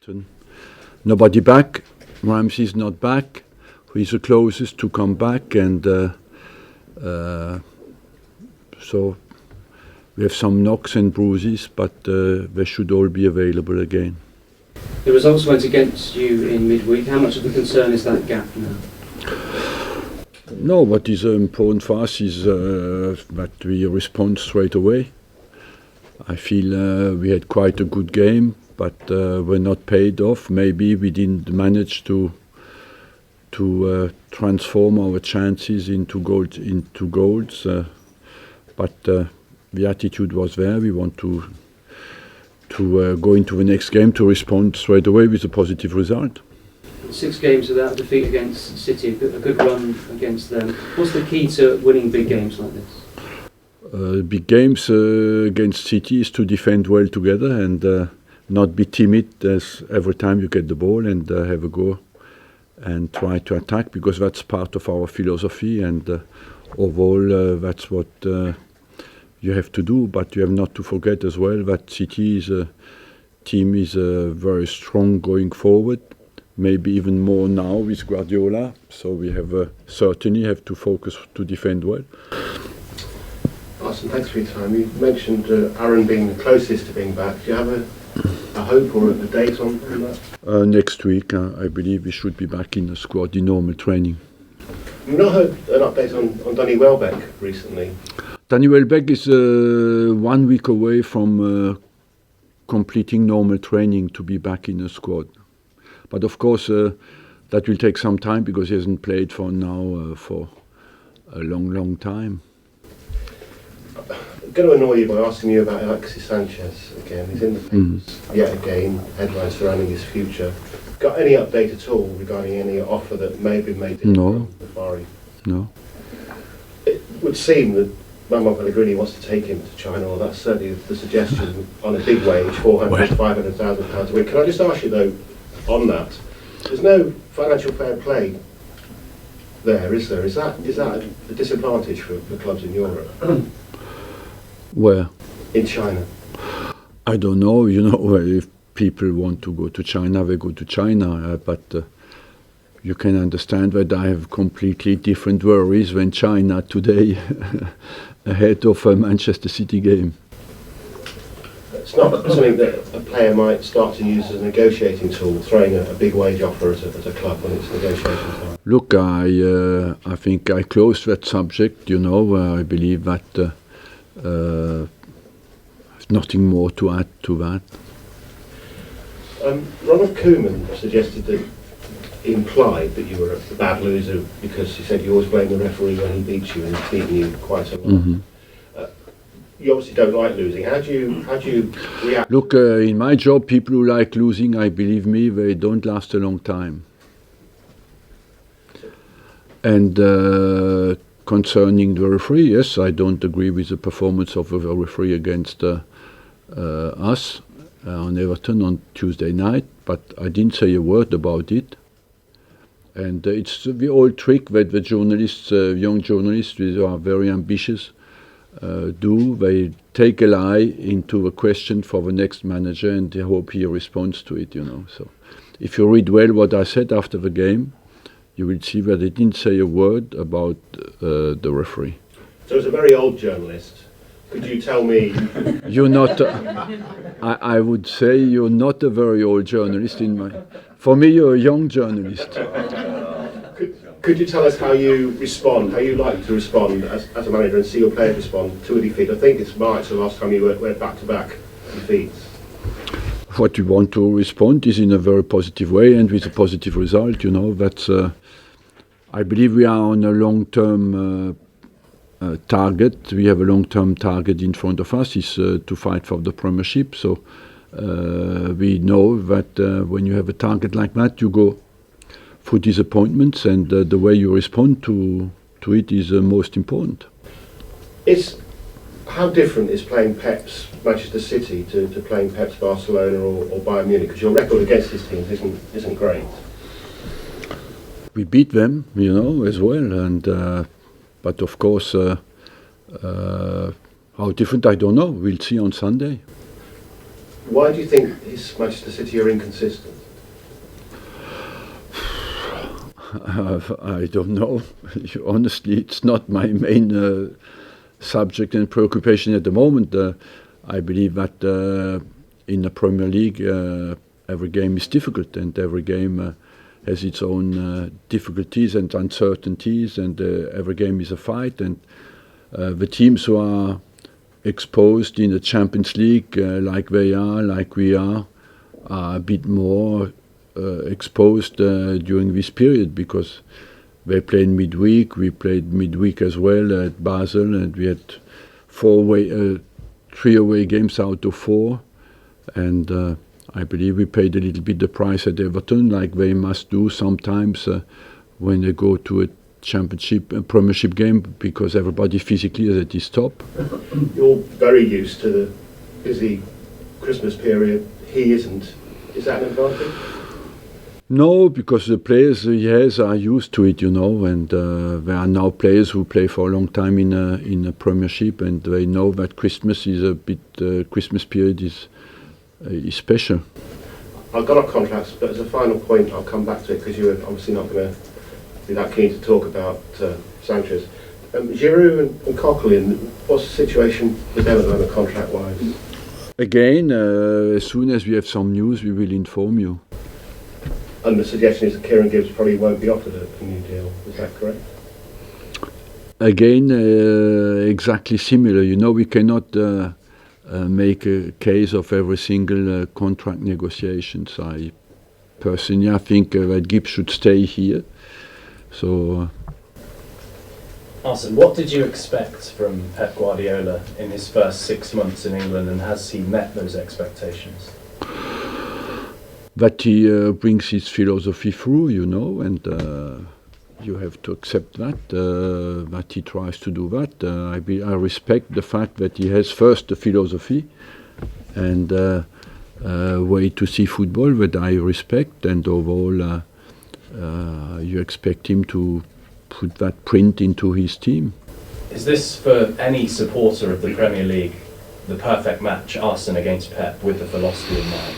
Everton. Nobody back. Ramsey's not back. He's the closest to come back, and so we have some knocks and bruises, but they should all be available again. The results went against you in midweek. How much of a concern is that gap now? No, what is important for us is that we respond straight away. I feel we had quite a good game, but we're not paid off. Maybe we didn't manage to transform our chances into goals. But the attitude was there. We want to go into the next game to respond straight away with a positive result. 6 games without defeat against City, a good run against them. What's the key to winning big games like this? Big games against City is to defend well together and not be timid as every time you get the ball, and have a go and try to attack, because that's part of our philosophy, and overall that's what you have to do. But you have not to forget as well that City's team is very strong going forward, maybe even more now with Guardiola. So we have certainly have to focus to defend well. Arsene, thanks for your time. You mentioned Aaron being the closest to being back. Do you have a hope or a date on that? Next week, I believe we should be back in the squad in normal training. We've not heard an update on Danny Welbeck recently. Danny Welbeck is 1 week away from completing normal training to be back in the squad. But of course, that will take some time, because he hasn't played for a long time. I'm going to annoy you by asking you about Alexis Sanchez again. He's in the papers yet again, headlines surrounding his future. Got any update at all regarding any offer that may have been made to him from the Far East? No. It would seem that Manuel Pellegrini wants to take him to China, or that's certainly the suggestion, on a big wage, £400,000 to £500,000 a week. Can I just ask you though, on that, there's no financial fair play there, is there? Is that a disadvantage for clubs in Europe? Where? In China. I don't know. If people want to go to China, they go to China. But you can understand that I have completely different worries than China today, ahead of a Manchester City game. It's not something that a player might start to use as a negotiating tool, throwing a big wage offer as a club when it's negotiating time. Look, I think I closed that subject. I believe that nothing more to add to that. Ronald Koeman suggested that, implied that you were a bad loser because he said you always blame the referee when he beats you, and he's beaten you quite a lot. Mm-hmm. You obviously don't like losing. How do you react? Look, in my job, people who like losing, I believe me, they don't last a long time. And concerning the referee, yes, I don't agree with the performance of the referee against us on Everton on Tuesday night, but I didn't say a word about it. And it's the old trick that the journalists, young journalists, who are very ambitious, do. They take a lie into a question for the next manager, and they hope he responds to it. So if you read well what I said after the game, you will see that I didn't say a word about the referee. So as a very old journalist, could you tell me? You're not. I would say you're not a very old journalist. For me, you're a young journalist. Could you tell us how you respond, how you like to respond as a manager and see your players respond to a defeat? I think it's March, the last time you went back-to-back defeats. What we want to respond is in a very positive way and with a positive result. That's. I believe we are on a long-term target. We have a long-term target in front of us, is to fight for the Premiership. So we know that when you have a target like that, you go for disappointments, and the way you respond to it is most important. How different is playing Pep's Manchester City to playing Pep's Barcelona or Bayern Munich? Because your record against these teams isn't great. We beat them, as well, and but of course, how different, I don't know. We'll see on Sunday. Why do you think Manchester City are inconsistent? I don't know. Honestly, it's not my main subject and preoccupation at the moment. I believe that in the Premier League, every game is difficult, and every game has its own difficulties and uncertainties, and every game is a fight. And the teams who are exposed in the Champions League, like they are, like we are a bit more exposed during this period, because they played midweek, we played midweek as well at Basel, and we had 3 away games out of 4, and I believe we paid a little bit the price at Everton, like they must do sometimes when they go to a Premiership game, because everybody physically is at his top. You're very used to the busy Christmas period. He isn't. Is that an advantage? No, because the players he has are used to it, and there are now players who play for a long time in a Premiership, and they know that Christmas is a bit. Christmas period is special. I've got our contracts, but as a final point, I'll come back to it because you're obviously not going to be that keen to talk about Sanchez. Giroud and Coquelin, what's the situation with them at the moment, contract-wise? Again, as soon as we have some news, we will inform you. And the suggestion is that Kieran Gibbs probably won't be offered a new deal. Is that correct? Again, exactly similar. We cannot make a case of every single contract negotiations. I think that Gibbs should stay here. So. Arsene, what did you expect from Pep Guardiola in his first 6 months in England, and has he met those expectations? That he brings his philosophy through, and you have to accept that he tries to do that. I respect the fact that he has first the philosophy and way to see football that I respect, and overall you expect him to put that print into his team. Is this, for any supporter of the Premier League, the perfect match, Arsene against Pep, with the philosophy in mind?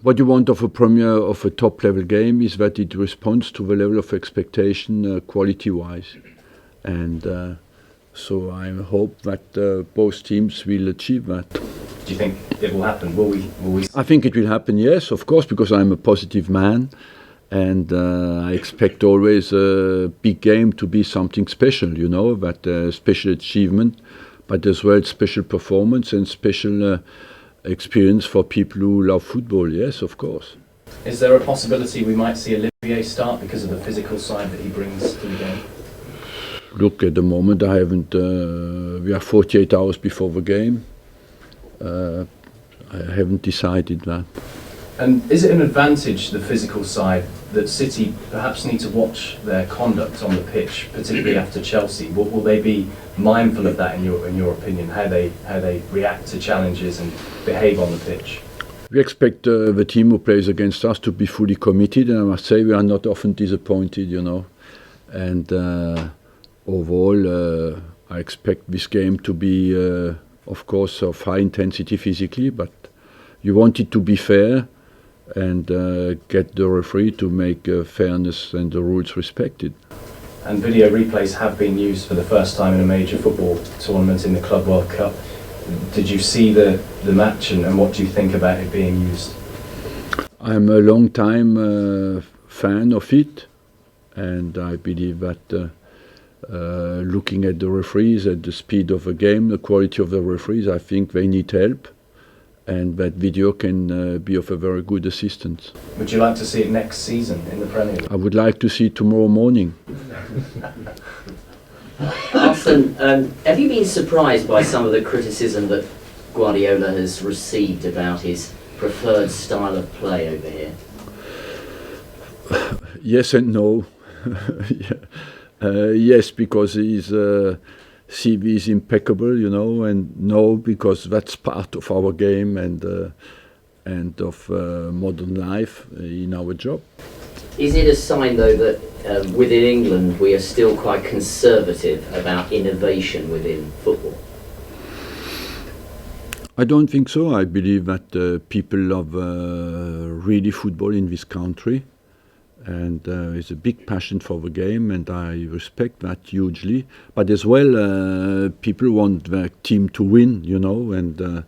What you want of a top level game is that it responds to the level of expectation quality-wise, and so I hope that both teams will achieve that. Do you think it will happen? Will we? I think it will happen, yes, of course, because I'm a positive man, and I expect always a big game to be something special, that special achievement, but as well special performance and special experience for people who love football, yes, of course. Is there a possibility we might see Olivier start because of the physical side that he brings to the game? Look, at the moment I haven't, we are 48 hours before the game. I haven't decided that. And is it an advantage, the physical side, that City perhaps need to watch their conduct on the pitch, particularly after Chelsea? Will they be mindful of that, in your opinion, how they react to challenges and behave on the pitch? We expect the team who plays against us to be fully committed, and I must say we are not often disappointed, And overall, I expect this game to be, of course, of high intensity physically, but you want it to be fair, and get the referee to make fairness and the rules respected. And video replays have been used for the first time in a major football tournament in the Club World Cup. Did you see the match, and what do you think about it being used? I'm a long time fan of it, and I believe that looking at the referees, at the speed of the game, the quality of the referees, I think they need help, and that video can be of a very good assistance. Would you like to see it next season in the Premier League? I would like to see it tomorrow morning. Arsene, have you been surprised by some of the criticism that Guardiola has received about his preferred style of play over here? Yes and no. Yes, because his CV is impeccable, and no, because that's part of our game and of modern life in our job. Is it a sign, though, that within England we are still quite conservative about innovation within football? I don't think so. I believe that people love really football in this country, and is a big passion for the game, and I respect that hugely. But as well, people want their team to win, you know, and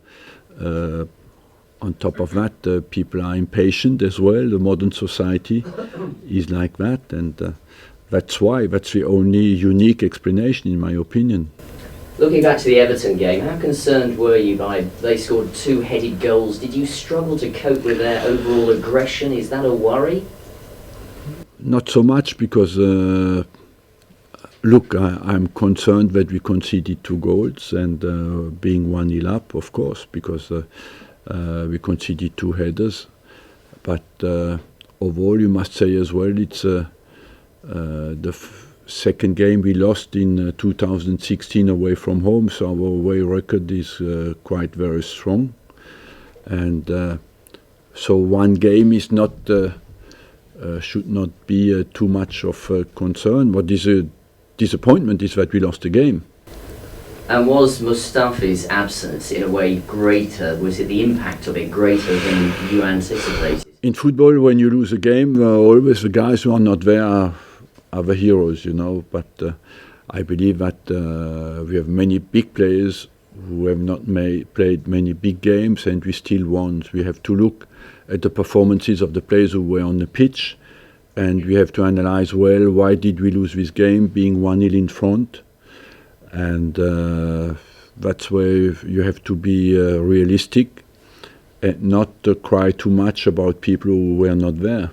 on top of that, people are impatient as well. The modern society is like that, and that's why. That's the only unique explanation, in my opinion. Looking back to the Everton game, how concerned were you by they scored 2 headed goals? Did you struggle to cope with their overall aggression? Is that a worry? Not so much, because look, I'm concerned that we conceded 2 goals, and being 1-0 up, of course, because we conceded 2 headers. But overall, you must say as well, it's the second game we lost in 2016 away from home, so our away record is quite very strong. And so one game is not should not be too much of a concern. What is a disappointment is that we lost the game. And was Mustafi's absence in a way greater? Was it the impact of it greater than you anticipated? In football, when you lose a game, always the guys who are not there are the heroes, you know. But I believe that we have many big players who have not played many big games, and we still won. We have to look at the performances of the players who were on the pitch, and we have to analyze well, why did we lose this game, being 1-0 in front. And that's where you have to be realistic and not cry too much about people who were not there.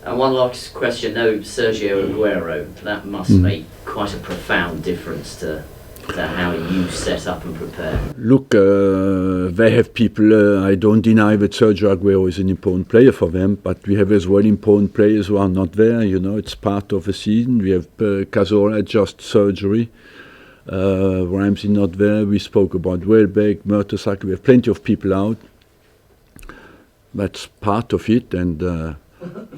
And one last question, no Sergio Aguero, that must make quite a profound difference to how you set up and prepare. Look, they have people, I don't deny that Sergio Aguero is an important player for them, but we have as well important players who are not there, you know, it's part of the season. We have Cazorla, just surgery. Ramsey not there. We spoke about Welbeck, Mertesacker. We have plenty of people out. That's part of it, and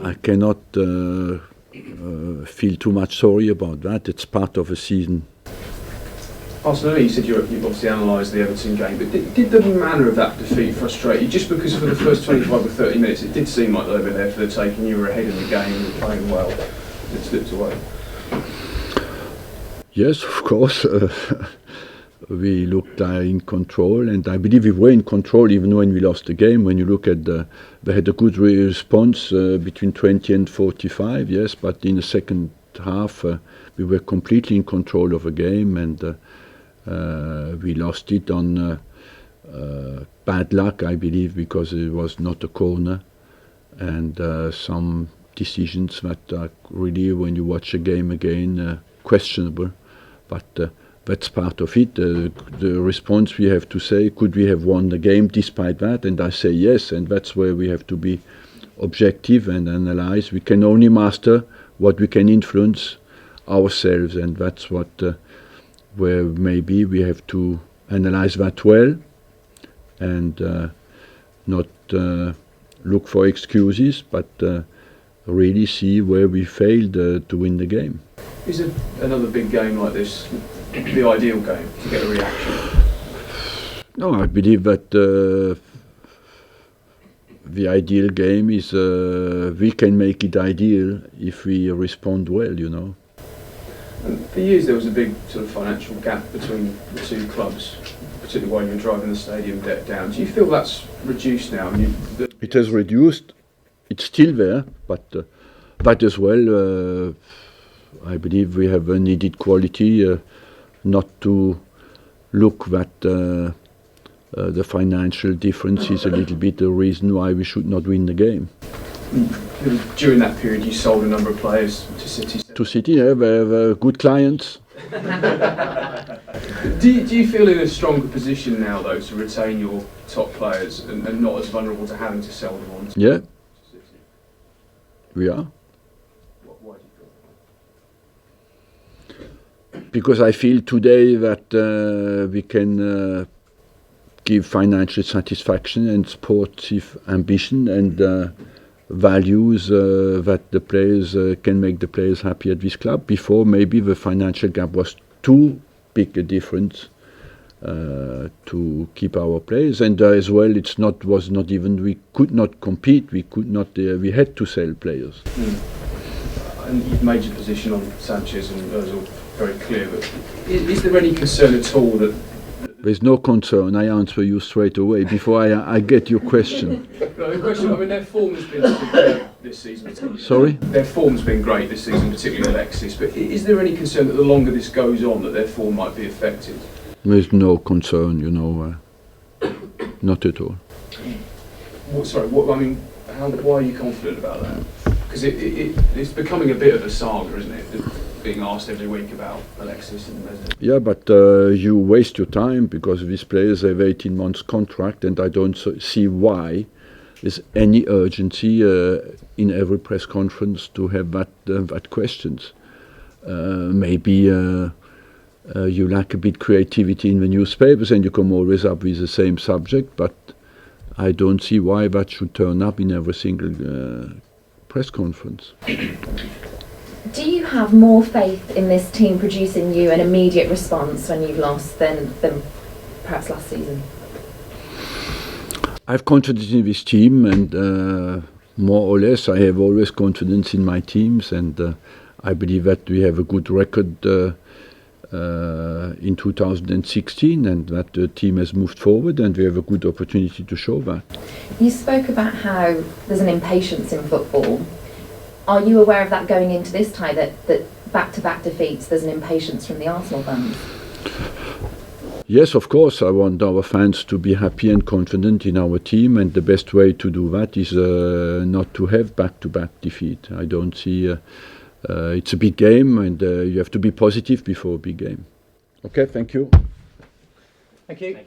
I cannot feel too much sorry about that. It's part of a season. Arsene, you said you've obviously analysed the Everton game, but did the manner of that defeat frustrate you? Just because for the first 25 or 30 minutes it did seem like they were there for the taking, you were ahead in the game, you were playing well, it slipped away. Yes, of course. We looked in control, and I believe we were in control even when we lost the game. When you look at they had a good response between 20 and 45, yes, but in the second half we were completely in control of the game, and we lost it on bad luck, I believe, because it was not a corner, and some decisions that are really, when you watch a game again, questionable. But that's part of it. The response we have to say, could we have won the game despite that? And I say yes, and that's where we have to be objective and analyze. We can only master what we can influence ourselves, and that's what where maybe we have to analyze that well and not look for excuses, but really see where we failed to win the game. Is another big game like this the ideal game to get a reaction? No, I believe that the ideal game is we can make it ideal if we respond well, you know. And for years there was a big sort of financial gap between the two clubs, particularly while you were driving the stadium debt down. Do you feel that's reduced now? It has reduced. It's still there, but that as well, I believe we have a needed quality not to look that the financial difference is a little bit the reason why we should not win the game. During that period you sold a number of players to City. To City, yeah, they have good clients. Do you feel in a stronger position now, though, to retain your top players and not as vulnerable to having to sell them on to Yeah, City? we are. Why do you feel that? Because I feel today that we can give financial satisfaction and sportive ambition and values that the players can make the players happy at this club. Before, maybe the financial gap was too big a difference to keep our players, and as well, was not even we could not compete. We could not. We had to sell players. and you've made your position on Sanchez and Ozil very clear, but is there any concern at all that... There's no concern. I answer you straight away before I get your question. No, the question, I mean, their form has been superb this season. Sorry? Their form's been great this season, particularly Alexis, but is there any concern that the longer this goes on that their form might be affected? There's no concern, not at all. Why are you confident about that? Because it's becoming a bit of a saga, isn't it? Being asked every week about Alexis and Messi. Yeah, but you waste your time because these players have 18 months contract, and I don't see why there's any urgency in every press conference to have that questions. Maybe you lack a bit creativity in the newspapers, and you come always up with the same subject, but I don't see why that should turn up in every single press conference. Do you have more faith in this team producing you an immediate response when you've lost than perhaps last season? I have confidence in this team, and more or less I have always confidence in my teams, and I believe that we have a good record in 2016, and that the team has moved forward, and we have a good opportunity to show that. You spoke about how there's an impatience in football. Are you aware of that going into this tie, that back-to-back defeats, there's an impatience from the Arsenal fans? Yes, of course, I want our fans to be happy and confident in our team, and the best way to do that is not to have back-to-back defeat. I don't see... it's a big game, and you have to be positive before a big game. Okay, thank you. Thank you.